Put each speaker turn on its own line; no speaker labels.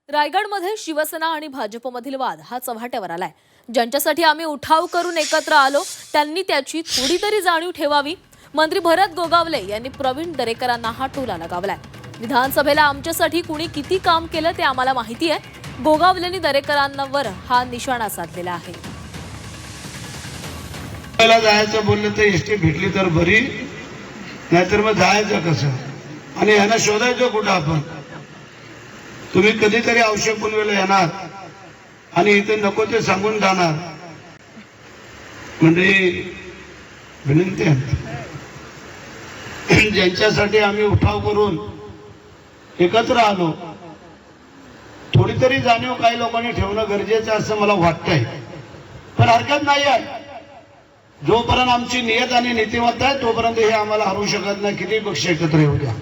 रायगडमध्ये शिवसेना आणि भाजपमधील वाद हा चव्हाट्यावर आलाय। ज्यांच्यासाठी आम्ही उठाव करून एकत्र आलो त्यांनी त्याची थोडी तरी जाणीव ठेवावी। मंत्री भरत गोगावले यांनी प्रवीण दरेकरांना हा टोला लगावलाय। विधानसभेला आमच्यासाठी कुणी किती काम केलं ते आम्हाला माहिती आहे। गोगावलेंनी दरेकरांवर हा निशाणा साधलेला आहे।
मला जायचं बोललं तर एसटी भेटली तर बरी, नाहीतर मग जायचं कसं आणि यांना शोधायचं कुठं आपण। तुम्ही कधीतरी आवश्यक बनवेला येणार आणि इथे नको ते सांगून जाणार। म्हणजे विनंती आहे, ज्यांच्यासाठी आम्ही उठाव करून एकत्र आलो थोडी तरी जाणीव काही लोकांनी ठेवणं गरजेचं असं मला वाटतंय। पण हरकत नाही आहे, जोपर्यंत आमची नियत आणि नीतिमत्ता आहे तोपर्यंत हे आम्हाला हरवू शकत नाही, किती पक्ष एकत्र येऊ द्या।